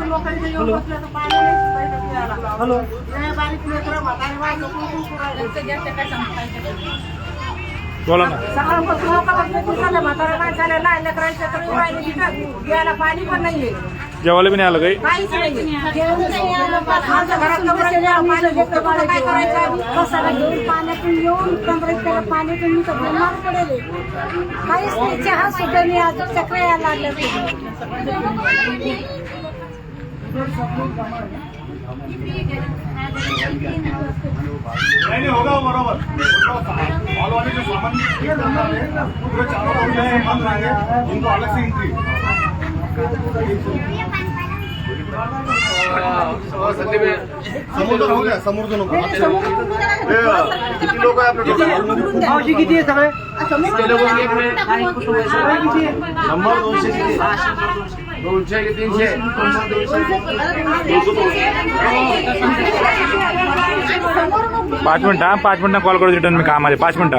लोकांचे येऊन बसलं तर पाणी हॅलो बारीक लेकरं म्हातारे माणसं बोला ना. सकाळपासून लोकांना म्हातारे माणसाला लहान लेकरांच्या तर घ्यायला पाणी पण नाहीये, जेवायला बी नाही आलं काही. काहीच नाही. आमच्या घरात काय करायचं पाण्यातून येऊन कमरेला पाण्यातून मी तर बिमार पडेल. काहीच नाही, चहा सुद्धा मी आज चक्र यायला लागलं. नहीं होगा वो बराबर ऑल वाले जो सामान पूरे चारों सामान लाएंगे उनको अलग से एंट्री समोर हो गया समोर जो नको किती लोक आहे आपल्या टोटल मावशी किती आहे सगळे नंबर 200 किती 200 की 300 5 मिनिट 5 मिनिट कॉल करू रिटर्न मी काम आले 5 मिनिट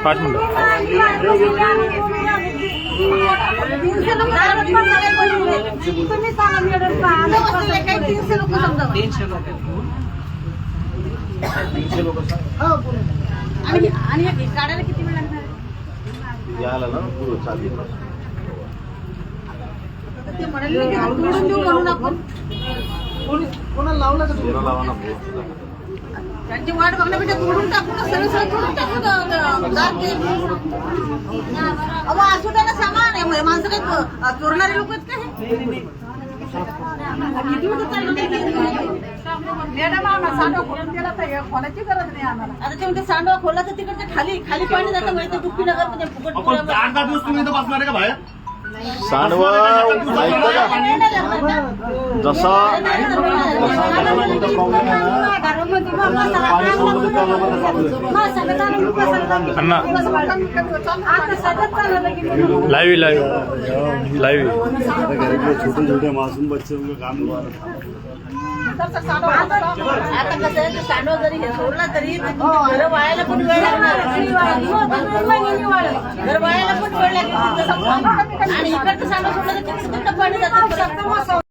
5 मिनिट. आणि काढायला किती वेळ लागणार यायला ना पुढे चालेल ते म्हणाले तोडून देऊ म्हणून आपण कोणाला लावलं का सोना लावा ना त्यांची वाट बघण्यापेक्षा तोडून टाकू ना, सरळ सरळ तोडून टाकू अहो असू द्या ना, सामान आहे माणसं काय चोरणारे लोक आहेत का हे? मॅडम आम्हाला सांडवा खोलून दिला तर खोलाची गरज नाही आम्हाला. आता ते म्हणते सांडवा खोला तर तिकडच्या खाली खाली पाणी जातं म्हणजे दुप्पी नगर मध्ये फुकट आपण 8-10 दिवस तुम्ही इथं बसणार आहे का बाहेर सांडवा ऐकतं का जसा अण्णा लाईव्ह लाईव्ह लाईव्ह छोटे छोटे मासूम बच्चे उनका काम हुआ आता कसं आहे, सांडवा जरी हे सोडला तरी घर वाळायला पण वेळ लागणार, घर वाळायला पण वेळ लागणार आणि इकडचं सांडवा सोडलं तर तिकडचं पाणी जातं.